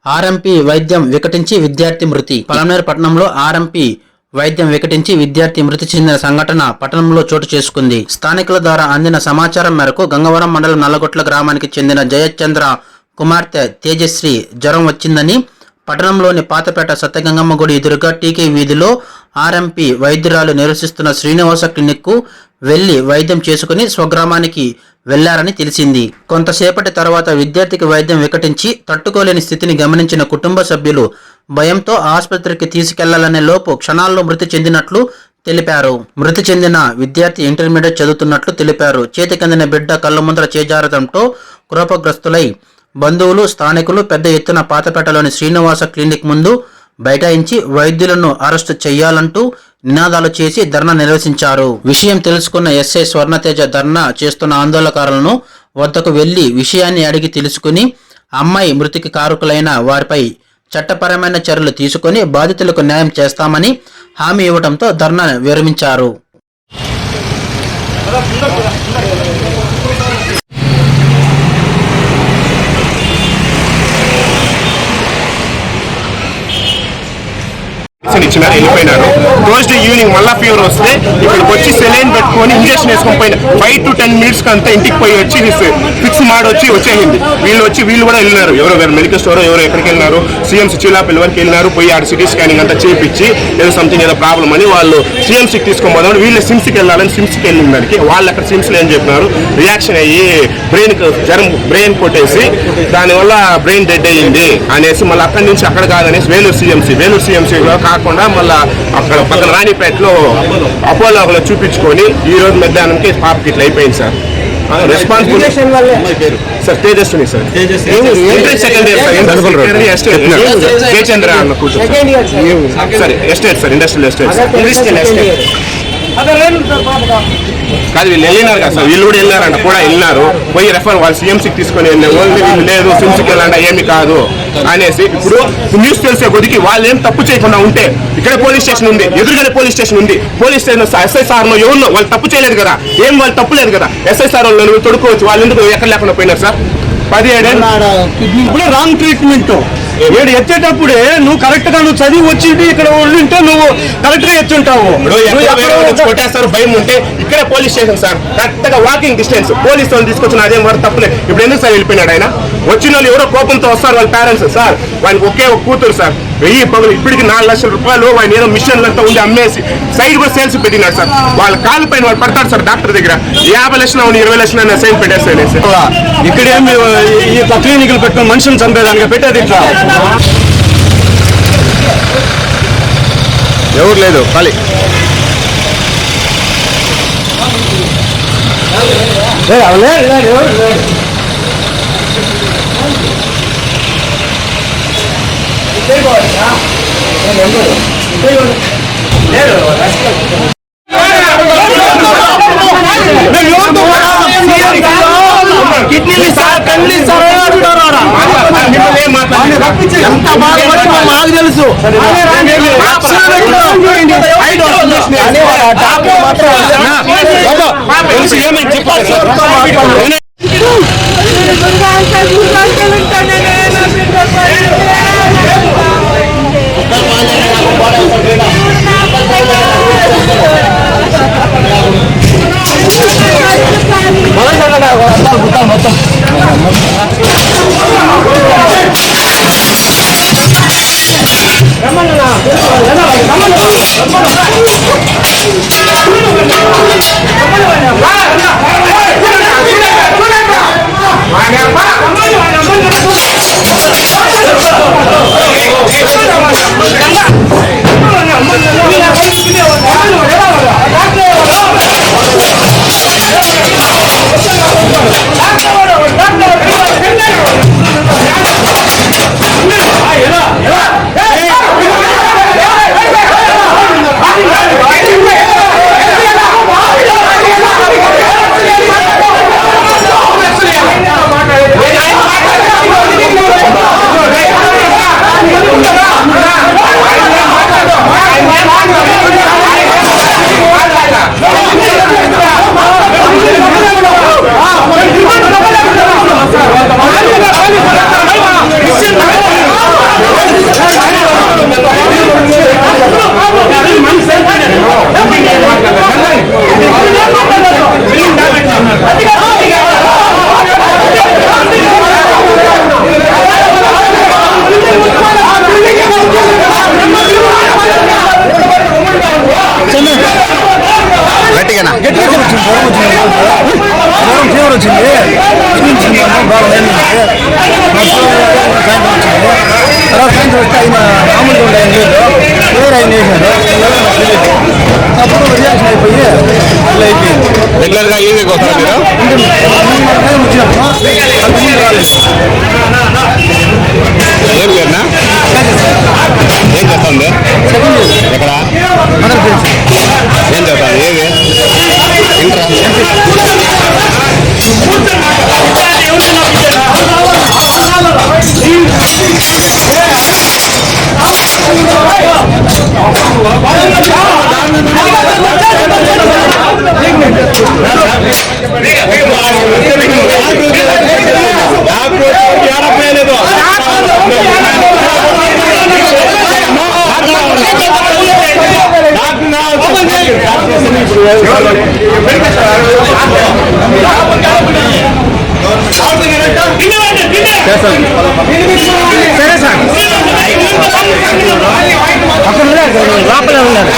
RMP వైద్యం వికటించి విద్యార్థి మృతి. పలమనేరు పట్టణంలో ఆర్ఎంపీ వైద్యం వికటించి విద్యార్థి మృతి చెందిన సంఘటన పట్టణంలో చోటు చేసుకుంది. స్థానికుల ద్వారా అందిన సమాచారం మేరకు గంగవరం మండలం నల్లగొట్ల గ్రామానికి చెందిన జయచంద్ర కుమార్తె తేజశ్రీ జ్వరం వచ్చిందని పట్టణంలోని పాతపేట సత్యగంగమ్మ గుడి ఎదురుగా టీకే వీధిలో ఆర్ఎంపీ వైద్యురాలు నివసిస్తున్న శ్రీనివాస క్లినిక్ కు వెళ్లి వైద్యం చేసుకుని స్వగ్రామానికి వెళ్లారని తెలిసింది. కొంతసేపటి తర్వాత విద్యార్థికి వైద్యం వికటించి తట్టుకోలేని స్థితిని గమనించిన కుటుంబ సభ్యులు భయంతో ఆసుపత్రికి తీసుకెళ్లాలనే లోపు క్షణాల్లో మృతి చెందినట్లు తెలిపారు. మృతి చెందిన విద్యార్థి ఇంటర్మీడియట్ చదువుతున్నట్లు తెలిపారు. చేతికందిన బిడ్డ కళ్ల ముందర చేజారడంతో కోపగ్రస్తులై బంధువులు స్థానికులు పెద్ద ఎత్తున పాతపేటలోని శ్రీనివాస క్లినిక్ ముందు బైఠాయించి వైద్యులను అరెస్టు చేయాలంటూ నినాదాలు చేసి ధర్నా నిర్వహించారు. విషయం తెలుసుకున్న ఎస్ఐ స్వర్ణతేజ ధర్నా చేస్తున్న ఆందోళనకారులను వద్దకు వెళ్లి విషయాన్ని అడిగి తెలుసుకుని అమ్మాయి మృతికి కారకులైన వారిపై చట్టపరమైన చర్యలు తీసుకుని బాధితులకు న్యాయం చేస్తామని హామీ ఇవ్వడంతో ధర్నా విరమించారు. ఇచ్చినారు, వెళ్ళిపోయినారు. థర్స్డే ఈవినింగ్ మళ్ళా ఫీవర్ వస్తే ఇక్కడికి వచ్చి సెలైన్ పెట్టుకొని ఇంజక్షన్ వేసుకొని పోయిన 5 to 10 minutes అంతా ఇంటికి పోయి వచ్చి ఫిక్స్ మాడొచ్చి వచ్చేసింది. వీళ్ళు కూడా వెళ్ళినారు. ఎవరో మెడికల్ స్టోర్ ఎవరో ఎక్కడికి వెళ్ళినారు, సిఎంసి చిలాపల్లి వరకు వెళ్ళినారు. పోయి ఆడ సిటీ స్కానింగ్ అంతా చేయించి ఏదో సంథింగ్ ఏదో ప్రాబ్లం అని వాళ్ళు సిఎంసికి తీసుకోబోదాం. వీళ్ళు సిమ్స్కి వెళ్ళాలని సిమ్స్కి వెళ్ళిన దానికి వాళ్ళు అక్కడ సిమ్స్లో ఏం చెప్పినారు, రియాక్షన్ అయ్యి బ్రెయిన్ కొట్టేసి దానివల్ల బ్రెయిన్ డెడ్ అయ్యింది అనేసి మళ్ళీ అక్కడి నుంచి అక్కడ కాదనేసి వేలూరు సిఎంసిలో కాకుండా మళ్ళీ అక్కడ పక్కన రాణిపేటలో అపోలో చూపించుకొని ఈ రోజు మధ్యాహ్నంకి పాపకి ఇట్లా అయిపోయింది sir. Responsible sir Tejaswini sir, second year sir, Jayachandra అన్న కూర్చో sir, estate sir, industrial estate కాదు. వీళ్ళు వెళ్ళినారు కదా సార్, వీళ్ళు కూడా వెళ్ళినారంట, కూడా వెళ్ళినారు. పోయి రెఫర్ వాళ్ళు సిఎంసికి తీసుకొని వెళ్ళారు. వీళ్ళు లేదు సిఎంసికి వెళ్ళండి ఏమి కాదు అనేసి. ఇప్పుడు న్యూస్ తెలిసే కొద్దికి వాళ్ళు ఏం తప్పు చేయకుండా ఉంటే ఇక్కడ పోలీస్ స్టేషన్ ఉంది, ఎదురుగానే పోలీస్ స్టేషన్ ఉంది. పోలీస్ స్టేషన్ ఎస్ఐ సార్లో ఎవరినో వాళ్ళు తప్పు చేయలేదు కదా, ఏం వాళ్ళు తప్పు లేదు కదా. ఎస్ఐ సార్ వాళ్ళు తొడుకోవచ్చు, వాళ్ళు ఎందుకు ఎక్కడ లేకుండా పోయినారు సార్? 17 రాంగ్ ట్రీట్మెంట్ ఏడు ఎచ్చేటప్పుడే నువ్వు కరెక్ట్ గా నువ్వు చదివి వచ్చింది ఇక్కడ ఉంటే నువ్వు కరెక్ట్ గా ఎచ్చుంటావు. కొట్టేస్తారు భయం ఉంటే ఇక్కడే పోలీస్ స్టేషన్ సార్, కరెక్ట్ గా వాకింగ్ డిస్టెన్స్. పోలీస్ వాళ్ళు తీసుకొచ్చిన అదేం వరకు తప్పులేదు. ఇప్పుడు ఎందుకు సార్ వెళ్ళిపోయినాడు ఆయన? వచ్చిన వాళ్ళు ఎవరో కోపంతో వస్తారు వాళ్ళ పేరెంట్స్ సార్. వానికి ఒకే ఒక కూతురు సార్, 1000 పగులు ఇప్పటికి 4 లక్షల రూపాయలు ఆయన ఏదో మిషన్లంతా ఉండి అమ్మేసి సైడ్ కూడా సేల్స్ పెట్టినాడు సార్. వాళ్ళ కాలు పైన వాళ్ళు పడతాడు సార్ డాక్టర్ దగ్గర. 50 లక్షలు 20 లక్షలు సైన్ పెట్టేస్తాడు సార్. ఇక్కడేమి ఈ క్లినిక్లు పెట్టుకుని మనుషులు చంపేదానికి పెట్టేది ఇట్లా ఎవరు లేదు ఖాళీ. కిడ్నీ సార్ కన్నీ ఎంత బాగా నాకు తెలుసు. ఏమని చెప్పాలి సార్? ఫీవర్ వచ్చింది చూపించుకున్నాము, బాగా అయింది. సాయంత్రం వచ్చింది. తర్వాత సాయంత్రం వస్తే ఆయన మామూలుగా ఉండే ఆయన లేదు, ఫీవర్ ఆయన వేసాడు. అప్పుడు రియాక్షన్ అయిపోయి ఇలా అయిపోయింది. రెగ్యులర్ గా ఈవీకి వస్తారా మీరు? వచ్చినాము అంతకుముందు రాలేదు. ఏం పేరునా? ఏం చేస్తుంది? ఎక్కడ? ఏం చదువుతాను? ఏవి? ఇంట్రా? సరే సార్, అక్కడ లోపలే ఉన్నారు.